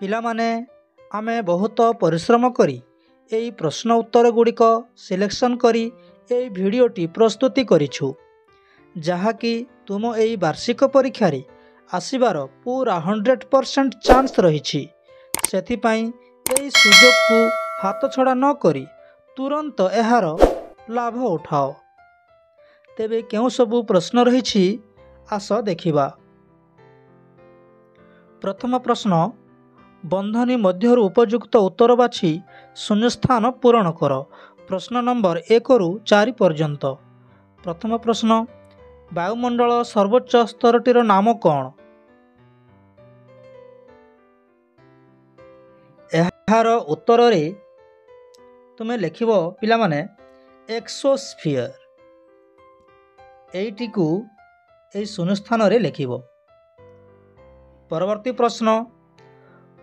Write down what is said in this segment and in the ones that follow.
ପିଲାମାନେ ଆମେ ବହୁତ ପରିଶ୍ରମ କରି ଏହି ପ୍ରଶ୍ନ ଉତ୍ତର ଗୁଡ଼ିକ ସିଲେକ୍ସନ୍ କରି ଏହି ଭିଡ଼ିଓଟି ପ୍ରସ୍ତୁତି କରିଛୁ, ଯାହାକି ତୁମ ଏହି ବାର୍ଷିକ ପରୀକ୍ଷାରେ ଆସିବାର ପୁରା 100% ଚାନ୍ସ ରହିଛି। ସେଥିପାଇଁ ଏହି ସୁଯୋଗକୁ ହାତଛଡ଼ା ନ କରି ତୁରନ୍ତ ଏହାର ଲାଭ ଉଠାଅ। ତେବେ କେଉଁ ସବୁ ପ୍ରଶ୍ନ ରହିଛି ଆସ ଦେଖିବା। ପ୍ରଥମ ପ୍ରଶ୍ନ, ବନ୍ଧନୀ ମଧ୍ୟରୁ ଉପଯୁକ୍ତ ଉତ୍ତର ବାଛି ଶୂନ୍ୟସ୍ଥାନ ପୂରଣ କର। ପ୍ରଶ୍ନ ନମ୍ବର 1ରୁ 4 ପର୍ଯ୍ୟନ୍ତ। ପ୍ରଥମ ପ୍ରଶ୍ନ, ବାୟୁମଣ୍ଡଳ ସର୍ବୋଚ୍ଚ ସ୍ତରଟିର ନାମ କ'ଣ? ଏହାର ଉତ୍ତରରେ ତୁମେ ଲେଖିବ ପିଲାମାନେ ଏକ୍ସୋସ୍ଫିୟର। ଏଇଟିକୁ ଏହି ଶୂନ୍ୟସ୍ଥାନରେ ଲେଖିବ। ପରବର୍ତ୍ତୀ ପ୍ରଶ୍ନ,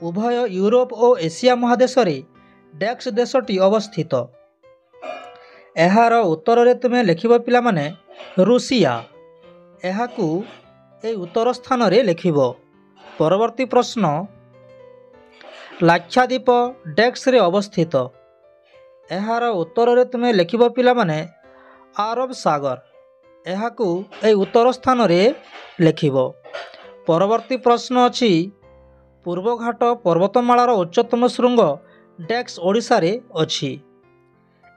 ଉଭୟ ୟୁରୋପ ଓ ଏସିଆ ମହାଦେଶରେ ଡେକ୍ସ ଦେଶଟି ଅବସ୍ଥିତ। ଏହାର ଉତ୍ତରରେ ତୁମେ ଲେଖିବ ପିଲାମାନେ ରୁଷିଆ। ଏହାକୁ ଏହି ଉତ୍ତର ସ୍ଥାନରେ ଲେଖିବ। ପରବର୍ତ୍ତୀ ପ୍ରଶ୍ନ, ଲାକ୍ଷାଦ୍ୱୀପ ଡେକ୍ସରେ ଅବସ୍ଥିତ। ଏହାର ଉତ୍ତରରେ ତୁମେ ଲେଖିବ ପିଲାମାନେ ଆରବ ସାଗର। ଏହାକୁ ଏହି ଉତ୍ତର ସ୍ଥାନରେ ଲେଖିବ। ପରବର୍ତ୍ତୀ ପ୍ରଶ୍ନ ଅଛି, ପୂର୍ବଘାଟ ପର୍ବତମାଳାର ଉଚ୍ଚତମ ଶୃଙ୍ଗ ଡେକ୍ସ ଓଡ଼ିଶାରେ ଅଛି।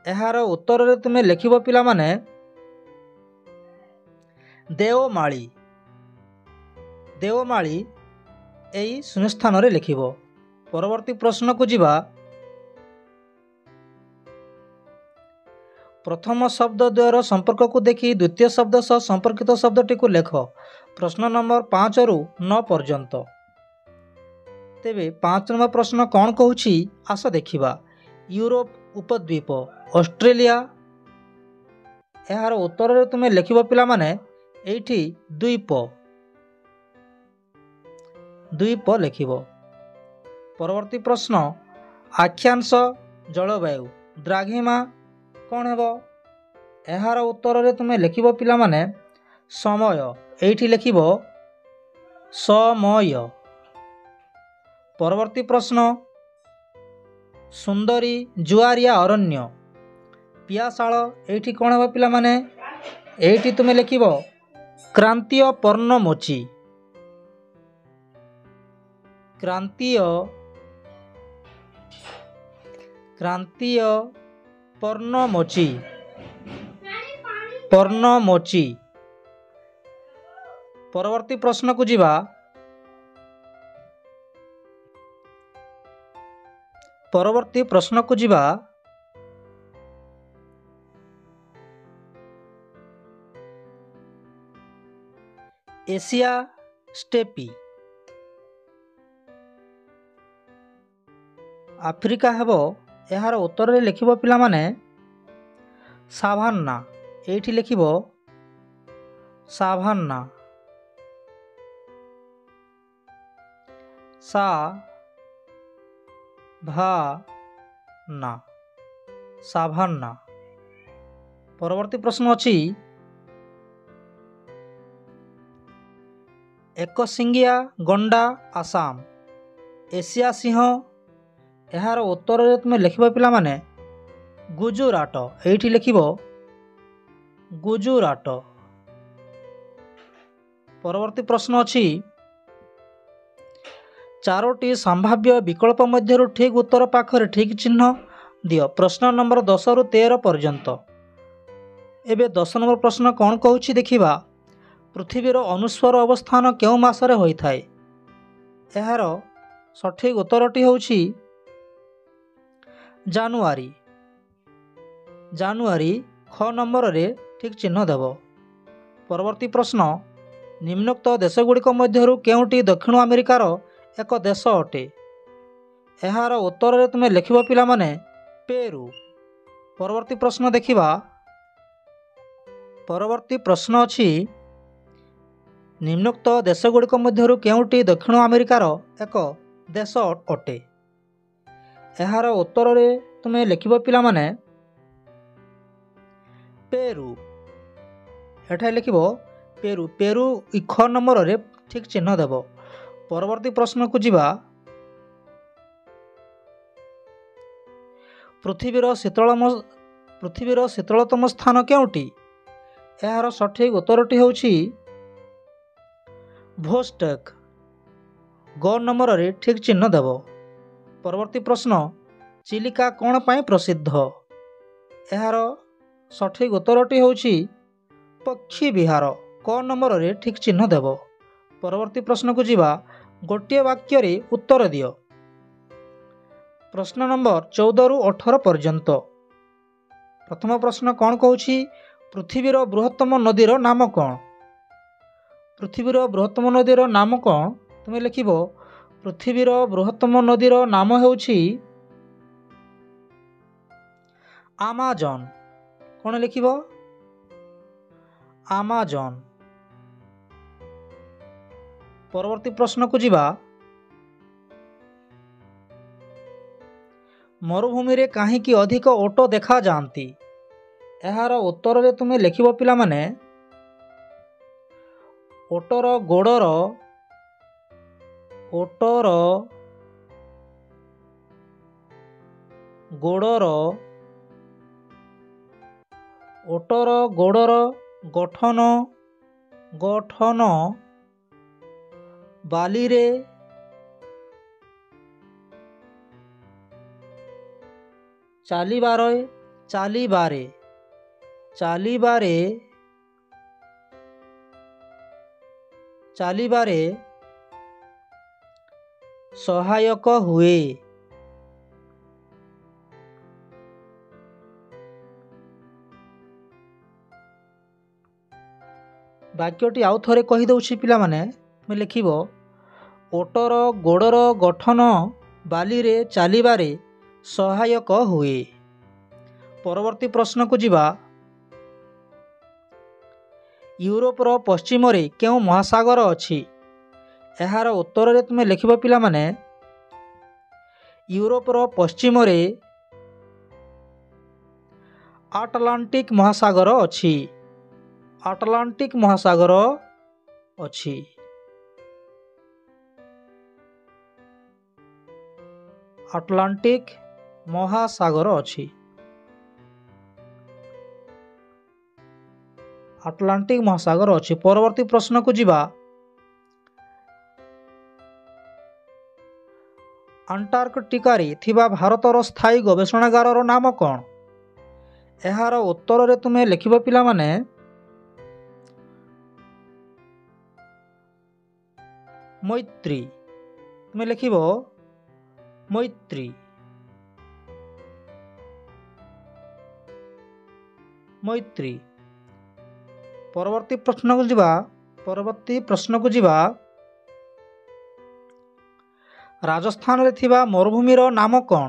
ଏହାର ଉତ୍ତରରେ ତୁମେ ଲେଖିବ ପିଲାମାନେ ଦେଓମାଳି। ଦେଓମାଳି ଏହି ଶୂନ୍ୟସ୍ଥାନରେ ଲେଖିବ। ପରବର୍ତ୍ତୀ ପ୍ରଶ୍ନକୁ ଯିବା। ପ୍ରଥମ ଶବ୍ଦ ଦ୍ୱୟର ସମ୍ପର୍କକୁ ଦେଖି ଦ୍ୱିତୀୟ ଶବ୍ଦ ସହ ସମ୍ପର୍କିତ ଶବ୍ଦଟିକୁ ଲେଖ। ପ୍ରଶ୍ନ ନମ୍ବର 5ରୁ 9 ପର୍ଯ୍ୟନ୍ତ। ତେବେ 5 ନମ୍ବର ପ୍ରଶ୍ନ କ'ଣ କହୁଛି ଆସ ଦେଖିବା। ୟୁରୋପ ଉପଦ୍ୱୀପ, ଅଷ୍ଟ୍ରେଲିଆ। ଏହାର ଉତ୍ତରରେ ତୁମେ ଲେଖିବ ପିଲାମାନେ ଏଇଠି ଦ୍ୱୀପ ଲେଖିବ। ପରବର୍ତ୍ତୀ ପ୍ରଶ୍ନ, ଆକ୍ଷାଂଶ ଜଳବାୟୁ ଦ୍ରାଘିମା କ'ଣ ହେବ? ଏହାର ଉତ୍ତରରେ ତୁମେ ଲେଖିବ ପିଲାମାନେ ସମୟ। ଏଇଠି ଲେଖିବ ସମୟ। ପରବର୍ତ୍ତୀ ପ୍ରଶ୍ନ, ସୁନ୍ଦରୀ ଜୁଆରିଆ ଅରଣ୍ୟ ପିଆଶାଳ। ଏଇଠି କ'ଣ ହେବ ପିଲାମାନେ? ଏଇଠି ତୁମେ ଲେଖିବ କ୍ରାନ୍ତୀୟ ପର୍ଣ୍ଣମୋଚୀ। କ୍ରାନ୍ତୀୟ ପର୍ଣ୍ଣମୋଚୀ। ପରବର୍ତ୍ତୀ ପ୍ରଶ୍ନକୁ ଯିବା। ଏସିଆ ଷ୍ଟେପି। ଆଫ୍ରିକା ହେବ। ଏହାର ଉତ୍ତରରେ ଲେଖିବ ପିଲାମାନେ ସାଭାନ୍ନା। ଏଇଠି ଲେଖିବ ସାଭାନ୍ନା। ସାଭାନ୍ନା। ପରବର୍ତ୍ତୀ ପ୍ରଶ୍ନ ଅଛି, ଏକଶିଙ୍ଗିଆ ଗଣ୍ଡା ଆସାମ। ଏସିଆ ସିଂହ। ଏହାର ଉତ୍ତରରେ ତୁମେ ଲେଖିବ ପିଲାମାନେ ଗୁଜୁରାଟ। ଏଇଠି ଲେଖିବ ଗୁଜୁରାଟ। ପରବର୍ତ୍ତୀ ପ୍ରଶ୍ନ ଅଛି, 4ଟି ସମ୍ଭାବ୍ୟ ବିକଳ୍ପ ମଧ୍ୟରୁ ଠିକ୍ ଉତ୍ତର ପାଖରେ ଠିକ୍ ଚିହ୍ନ ଦିଅ। ପ୍ରଶ୍ନ ନମ୍ବର 10ରୁ 13 ପର୍ଯ୍ୟନ୍ତ। ଏବେ 10 ନମ୍ବର ପ୍ରଶ୍ନ କ'ଣ କହୁଛି ଦେଖିବା। ପୃଥିବୀର ଅନୁସ୍ୱର ଅବସ୍ଥାନ କେଉଁ ମାସରେ ହୋଇଥାଏ? ଏହାର ସଠିକ୍ ଉତ୍ତରଟି ହେଉଛି ଜାନୁଆରୀ। ଖ ନମ୍ବରରେ ଠିକ୍ ଚିହ୍ନ ଦେବ। ପରବର୍ତ୍ତୀ ପ୍ରଶ୍ନ, ନିମ୍ନୋକ୍ତ ଦେଶଗୁଡ଼ିକ ମଧ୍ୟରୁ କେଉଁଟି ଦକ୍ଷିଣ ଆମେରିକାର ଏକ ଦେଶ ଅଟେ? ଏହାର ଉତ୍ତରରେ ତୁମେ ଲେଖିବ ପିଲାମାନେ ପେରୁ। ପରବର୍ତ୍ତୀ ପ୍ରଶ୍ନ ଦେଖିବା। ପରବର୍ତ୍ତୀ ପ୍ରଶ୍ନ ଅଛି, ନିମ୍ନୋକ୍ତ ଦେଶଗୁଡ଼ିକ ମଧ୍ୟରୁ କେଉଁଟି ଦକ୍ଷିଣ ଆମେରିକାର ଏକ ଦେଶ ଅଟେ? ଏହାର ଉତ୍ତରରେ ତୁମେ ଲେଖିବ ପିଲାମାନେ ପେରୁ। ଏଠାରେ ଲେଖିବ ପେରୁ। ପେରୁ ଖ ନମ୍ବରରେ ଠିକ୍ ଚିହ୍ନ ଦେବ। ପରବର୍ତ୍ତୀ ପ୍ରଶ୍ନକୁ ଯିବା। ପୃଥିବୀର ଶୀତଳତମ ସ୍ଥାନ କେଉଁଠି? ଏହାର ସଠିକ୍ ଉତ୍ତରଟି ହେଉଛି ଭୋଷ୍ଟକ୍। ଗ ନମ୍ବରରେ ଠିକ୍ ଚିହ୍ନ ଦେବ। ପରବର୍ତ୍ତୀ ପ୍ରଶ୍ନ, ଚିଲିକା କ'ଣ ପାଇଁ ପ୍ରସିଦ୍ଧ? ଏହାର ସଠିକ୍ ଉତ୍ତରଟି ହେଉଛି ପକ୍ଷୀ ବିହାର। କ ନମ୍ବରରେ ଠିକ୍ ଚିହ୍ନ ଦେବ। ପରବର୍ତ୍ତୀ ପ୍ରଶ୍ନକୁ ଯିବା। ଗୋଟିଏ ବାକ୍ୟରେ ଉତ୍ତର ଦିଅ। ପ୍ରଶ୍ନ ନମ୍ବର 14ରୁ 18 ପର୍ଯ୍ୟନ୍ତ। ପ୍ରଥମ ପ୍ରଶ୍ନ କ'ଣ କହୁଛି? ପୃଥିବୀର ବୃହତ୍ତମ ନଦୀର ନାମ କ'ଣ? ପୃଥିବୀର ବୃହତ୍ତମ ନଦୀର ନାମ କ'ଣ? ତୁମେ ଲେଖିବ ପୃଥିବୀର ବୃହତ୍ତମ ନଦୀର ନାମ ହେଉଛି ଆମାଜନ। କ'ଣ ଲେଖିବ? ଆମାଜନ। ପରବର୍ତ୍ତୀ ପ୍ରଶ୍ନକୁ ଯିବା। ମରୁଭୂମିରେ କାହିଁକି ଅଧିକ ଓଟ ଦେଖାଯାଆନ୍ତି? ଏହାର ଉତ୍ତରରେ ତୁମେ ଲେଖିବ ପିଲାମାନେ, ଓଟର ଗୋଡ଼ର ଗଠନ ବାଲିରେ ଚାଲିବାରେ ସହାୟକ ହୁଏ। ବାକ୍ୟଟି ଆଉ ଥରେ କହିଦେଉଛି ପିଲାମାନେ, ତୁମେ ଲେଖିବ ଓଟର ଗୋଡ଼ର ଗଠନ ବାଲିରେ ଚାଲିବାରେ ସହାୟକ ହୁଏ। ପରବର୍ତ୍ତୀ ପ୍ରଶ୍ନକୁ ଯିବା। ୟୁରୋପର ପଶ୍ଚିମରେ କେଉଁ ମହାସାଗର ଅଛି? ଏହାର ଉତ୍ତରରେ ତୁମେ ଲେଖିବ ପିଲାମାନେ, ୟୁରୋପର ପଶ୍ଚିମରେ ଆଟଲାଣ୍ଟିକ୍ ମହାସାଗର ଅଛି। ଆଟଲାଣ୍ଟିକ୍ ମହାସାଗର ଅଛି। ଆଟଲାଣ୍ଟିକ୍ ମହାସାଗର ଅଛି। ଆଟଲାଣ୍ଟିକ୍ ମହାସାଗର ଅଛି। ପରବର୍ତ୍ତୀ ପ୍ରଶ୍ନକୁ ଯିବା। ଆଣ୍ଟାର୍କଟିକାରେ ଥିବା ଭାରତର ସ୍ଥାୟୀ ଗବେଷଣାଗାରର ନାମ କ'ଣ? ଏହାର ଉତ୍ତରରେ ତୁମେ ଲେଖିବ ପିଲାମାନେ, ମୈତ୍ରୀ। ତୁମେ ଲେଖିବ ମୈତ୍ରୀ। ପରବର୍ତ୍ତୀ ପ୍ରଶ୍ନକୁ ଯିବା। ରାଜସ୍ଥାନରେ ଥିବା ମରୁଭୂମିର ନାମ କ'ଣ?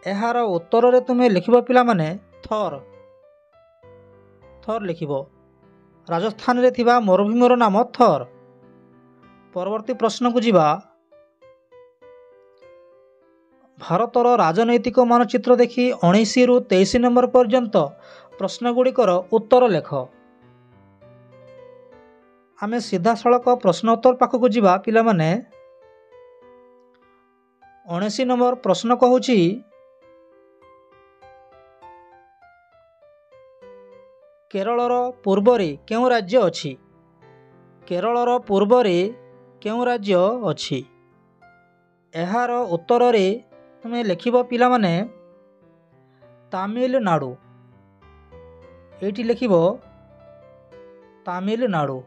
ଏହାର ଉତ୍ତରରେ ତୁମେ ଲେଖିବ ପିଲାମାନେ, ଥର୍ ଲେଖିବ। ରାଜସ୍ଥାନରେ ଥିବା ମରୁଭୂମିର ନାମ ଥର୍। ପରବର୍ତ୍ତୀ ପ୍ରଶ୍ନକୁ ଯିବା। ଭାରତର ରାଜନୈତିକ ମାନଚିତ୍ର ଦେଖି 19ରୁ 23 ନମ୍ବର ପର୍ଯ୍ୟନ୍ତ ପ୍ରଶ୍ନଗୁଡ଼ିକର ଉତ୍ତର ଲେଖ। ଆମେ ସିଧାସଳଖ ପ୍ରଶ୍ନ ଉତ୍ତର ପାଖକୁ ଯିବା ପିଲାମାନେ। 19 ନମ୍ବର ପ୍ରଶ୍ନ କହୁଛି, କେରଳର ପୂର୍ବରେ କେଉଁ ରାଜ୍ୟ ଅଛି? କେରଳର ପୂର୍ବରେ କେଉଁ ରାଜ୍ୟ ଅଛି? ଏହାର ଉତ୍ତରରେ ତୁମେ ଲେଖିବ ପିଲାମାନେ, ତାମିଲନାଡ଼ୁ। ଏଇଠି ଲେଖିବ ତାମିଲନାଡ଼ୁ।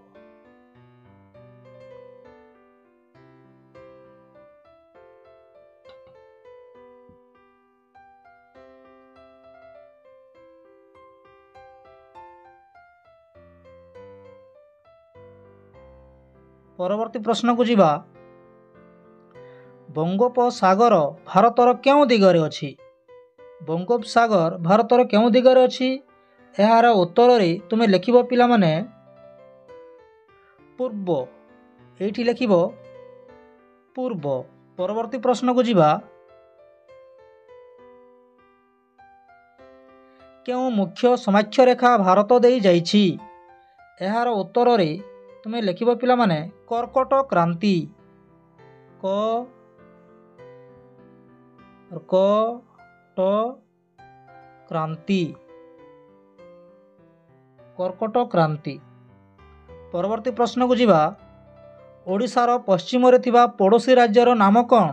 ପରବର୍ତ୍ତୀ ପ୍ରଶ୍ନକୁ ଯିବା। ବଙ୍ଗୋପସାଗର ଭାରତର କେଉଁ ଦିଗରେ ଅଛି? ବଙ୍ଗୋପସାଗର ଭାରତର କେଉଁ ଦିଗରେ ଅଛି? ଏହାର ଉତ୍ତରରେ ତୁମେ ଲେଖିବ ପିଲାମାନେ, ପୂର୍ବ। ଏଇଠି ଲେଖିବ ପୂର୍ବ। ପରବର୍ତ୍ତୀ ପ୍ରଶ୍ନକୁ ଯିବା। କେଉଁ ମୁଖ୍ୟ ସମାକ୍ଷରେଖା ଭାରତ ଦେଇ ଯାଇଛି? ଏହାର ଉତ୍ତରରେ ତୁମେ ଲେଖିବ ପିଲାମାନେ, କର୍କଟ କ୍ରାନ୍ତି। କର୍କଟ କ୍ରାନ୍ତି କର୍କଟ କ୍ରାନ୍ତି। ପରବର୍ତ୍ତୀ ପ୍ରଶ୍ନକୁ ଯିବା। ଓଡ଼ିଶାର ପଶ୍ଚିମରେ ଥିବା ପଡ଼ୋଶୀ ରାଜ୍ୟର ନାମ କ'ଣ?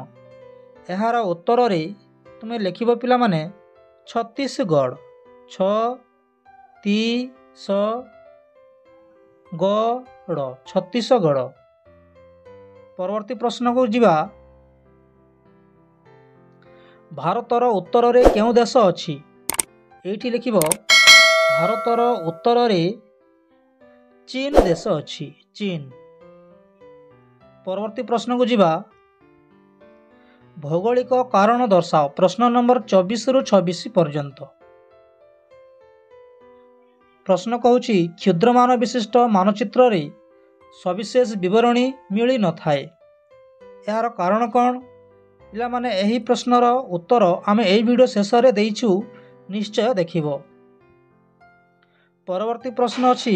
ଏହାର ଉତ୍ତରରେ ତୁମେ ଲେଖିବ ପିଲାମାନେ ଛତିଶଗଡ଼। ଛତିଶଗଡ଼ ଛତିଶଗଡ଼। ପରବର୍ତ୍ତୀ ପ୍ରଶ୍ନକୁ ଯିବା। ଭାରତର ଉତ୍ତରରେ କେଉଁ ଦେଶ ଅଛି? ଏଇଠି ଲେଖିବ ଭାରତର ଉତ୍ତରରେ ଚୀନ ଦେଶ ଅଛି। ଚୀନ। ପରବର୍ତ୍ତୀ ପ୍ରଶ୍ନକୁ ଯିବା। ଭୌଗୋଳିକ କାରଣ ଦର୍ଶାଅ। ପ୍ରଶ୍ନ ନମ୍ବର 24ରୁ 26 ପର୍ଯ୍ୟନ୍ତ। ପ୍ରଶ୍ନ କହୁଛି କ୍ଷୁଦ୍ରମାନ ବିଶିଷ୍ଟ ମାନଚିତ୍ରରେ ସବିଶେଷ ବିବରଣୀ ମିଳିନଥାଏ। ଏହାର କାରଣ କ'ଣ? ପିଲାମାନେ ଏହି ପ୍ରଶ୍ନର ଉତ୍ତର ଆମେ ଏହି ଭିଡ଼ିଓ ଶେଷରେ ଦେଇଛୁ, ନିଶ୍ଚୟ ଦେଖିବ। ପରବର୍ତ୍ତୀ ପ୍ରଶ୍ନ ଅଛି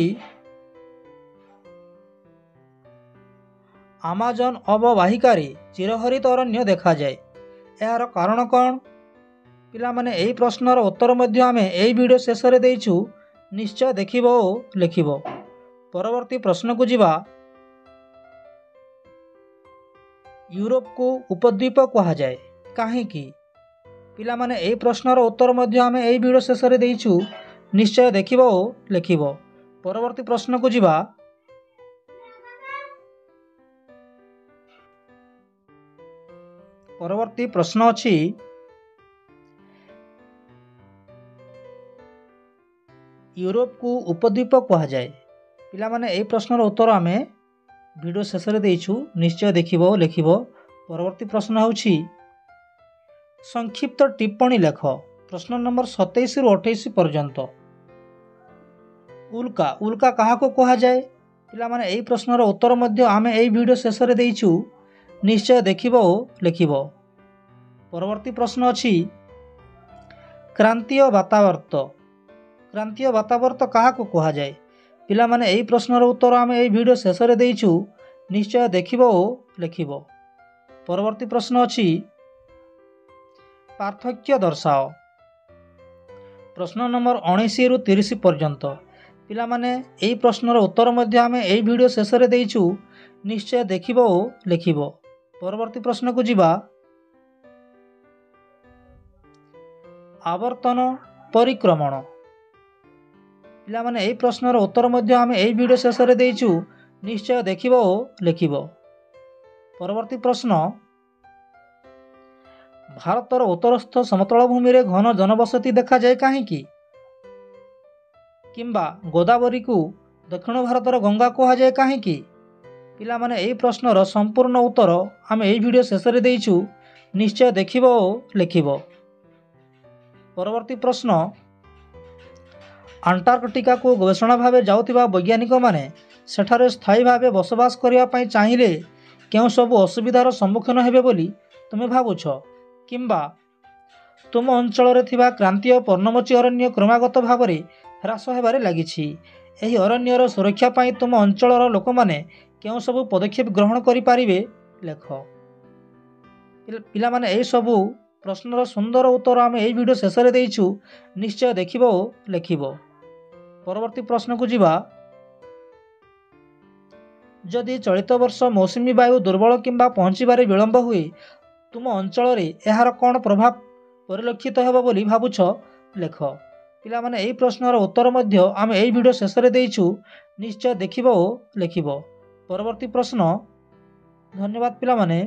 ଆମାଜନ ଅବବାହିକାରେ ଚିରହରିତ ଅରଣ୍ୟ ଦେଖାଯାଏ। ଏହାର କାରଣ କ'ଣ? ପିଲାମାନେ ଏହି ପ୍ରଶ୍ନର ଉତ୍ତର ମଧ୍ୟ ଆମେ ଏହି ଭିଡ଼ିଓ ଶେଷରେ ଦେଇଛୁ, ନିଶ୍ଚୟ ଦେଖିବ ଓ ଲେଖିବ। ପରବର୍ତ୍ତୀ ପ୍ରଶ୍ନକୁ ଯିବା। ୟୁରୋପକୁ ଉପଦ୍ୱୀପ କୁହାଯାଏ କାହିଁକି? ପିଲାମାନେ ଏହି ପ୍ରଶ୍ନର ଉତ୍ତର ମଧ୍ୟ ଆମେ ଏହି ଭିଡ଼ିଓ ଶେଷରେ ଦେଇଛୁ, ନିଶ୍ଚୟ ଦେଖିବ ଓ ଲେଖିବ। ପରବର୍ତ୍ତୀ ପ୍ରଶ୍ନକୁ ଯିବା। ପରବର୍ତ୍ତୀ ପ୍ରଶ୍ନ ଅଛି ୟୁରୋପକୁ ଉପଦ୍ୱୀପ କୁହାଯାଏ। ପିଲାମାନେ ଏହି ପ୍ରଶ୍ନର ଉତ୍ତର ଆମେ ଭିଡ଼ିଓ ଶେଷରେ ଦେଇଛୁ, ନିଶ୍ଚୟ ଦେଖିବ ଓ ଲେଖିବ। ପରବର୍ତ୍ତୀ ପ୍ରଶ୍ନ ହେଉଛି ସଂକ୍ଷିପ୍ତ ଟିପ୍ପଣୀ ଲେଖ। ପ୍ରଶ୍ନ ନମ୍ବର 27ରୁ 28 ପର୍ଯ୍ୟନ୍ତ। ଉଲ୍କା ଉଲ୍କା କାହାକୁ କୁହାଯାଏ? ପିଲାମାନେ ଏହି ପ୍ରଶ୍ନର ଉତ୍ତର ମଧ୍ୟ ଆମେ ଏହି ଭିଡ଼ିଓ ଶେଷରେ ଦେଇଛୁ, ନିଶ୍ଚୟ ଦେଖିବ ଓ ଲେଖିବ। ପରବର୍ତ୍ତୀ ପ୍ରଶ୍ନ ଅଛି କ୍ରାନ୍ତୀୟ ବାତାବର୍ତ୍ତ। କ୍ରାନ୍ତୀୟ ବାତାବର୍ତ୍ତ କାହାକୁ କୁହାଯାଏ? ପିଲାମାନେ ଏହି ପ୍ରଶ୍ନର ଉତ୍ତର ଆମେ ଏହି ଭିଡ଼ିଓ ଶେଷରେ ଦେଇଛୁ, ନିଶ୍ଚୟ ଦେଖିବ ଓ ଲେଖିବ। ପରବର୍ତ୍ତୀ ପ୍ରଶ୍ନ ଅଛି ପାର୍ଥକ୍ୟ ଦର୍ଶାଅ। ପ୍ରଶ୍ନ ନମ୍ବର 19ରୁ 30 ପର୍ଯ୍ୟନ୍ତ। ପିଲାମାନେ ଏହି ପ୍ରଶ୍ନର ଉତ୍ତର ମଧ୍ୟ ଆମେ ଏହି ଭିଡ଼ିଓ ଶେଷରେ ଦେଇଛୁ, ନିଶ୍ଚୟ ଦେଖିବ ଓ ଲେଖିବ। ପରବର୍ତ୍ତୀ ପ୍ରଶ୍ନକୁ ଯିବା। ଆବର୍ତ୍ତନ ପରିକ୍ରମଣ। ପିଲାମାନେ ଏହି ପ୍ରଶ୍ନର ଉତ୍ତର ମଧ୍ୟ ଆମେ ଏହି ଭିଡ଼ିଓ ଶେଷରେ ଦେଇଛୁ, ନିଶ୍ଚୟ ଦେଖିବ ଓ ଲେଖିବ। ପରବର୍ତ୍ତୀ ପ୍ରଶ୍ନ ଭାରତର ଉତ୍ତରସ୍ଥ ସମତଳ ଭୂମିରେ ଘନ ଜନବସତି ଦେଖାଯାଏ କାହିଁକି? କିମ୍ବା ଗୋଦାବରୀକୁ ଦକ୍ଷିଣ ଭାରତର ଗଙ୍ଗା କୁହାଯାଏ କାହିଁକି? ପିଲାମାନେ ଏହି ପ୍ରଶ୍ନର ସମ୍ପୂର୍ଣ୍ଣ ଉତ୍ତର ଆମେ ଏହି ଭିଡ଼ିଓ ଶେଷରେ ଦେଇଛୁ, ନିଶ୍ଚୟ ଦେଖିବ ଓ ଲେଖିବ। ପରବର୍ତ୍ତୀ ପ୍ରଶ୍ନ ଆଣ୍ଟାର୍କଟିକାକୁ ଗବେଷଣା ଭାବେ ଯାଉଥିବା ବୈଜ୍ଞାନିକମାନେ ସେଠାରେ ସ୍ଥାୟୀ ଭାବେ ବସବାସ କରିବା ପାଇଁ ଚାହିଁଲେ କେଉଁ ସବୁ ଅସୁବିଧାର ସମ୍ମୁଖୀନ ହେବେ ବୋଲି ତୁମେ ଭାବୁଛ? କିମ୍ବା ତୁମ ଅଞ୍ଚଳରେ ଥିବା କ୍ରାନ୍ତୀୟ ପର୍ଣ୍ଣମୋଚୀ ଅରଣ୍ୟ କ୍ରମାଗତ ଭାବରେ ହ୍ରାସ ହେବାରେ ଲାଗିଛି। ଏହି ଅରଣ୍ୟର ସୁରକ୍ଷା ପାଇଁ ତୁମ ଅଞ୍ଚଳର ଲୋକମାନେ କେଉଁ ସବୁ ପଦକ୍ଷେପ ଗ୍ରହଣ କରିପାରିବେ ଲେଖ। ପିଲାମାନେ ଏହିସବୁ ପ୍ରଶ୍ନର ସୁନ୍ଦର ଉତ୍ତର ଆମେ ଏହି ଭିଡ଼ିଓ ଶେଷରେ ଦେଇଛୁ, ନିଶ୍ଚୟ ଦେଖିବ ଓ ଲେଖିବ। ପରବର୍ତ୍ତୀ ପ୍ରଶ୍ନକୁ ଯିବା। ଯଦି ଚଳିତ ବର୍ଷ ମୌସୁମୀ ବାୟୁ ଦୁର୍ବଳ କିମ୍ବା ପହଞ୍ଚିବାରେ ବିଳମ୍ବ ହୁଏ, ତୁମ ଅଞ୍ଚଳରେ ଏହାର କ'ଣ ପ୍ରଭାବ ପରିଲକ୍ଷିତ ହେବ ବୋଲି ଭାବୁଛ ଲେଖ। ପିଲାମାନେ ଏହି ପ୍ରଶ୍ନର ଉତ୍ତର ମଧ୍ୟ ଆମେ ଏହି ଭିଡ଼ିଓ ଶେଷରେ ଦେଇଛୁ, ନିଶ୍ଚୟ ଦେଖିବ ଓ ଲେଖିବ। ପରବର୍ତ୍ତୀ ପ୍ରଶ୍ନ। ଧନ୍ୟବାଦ ପିଲାମାନେ।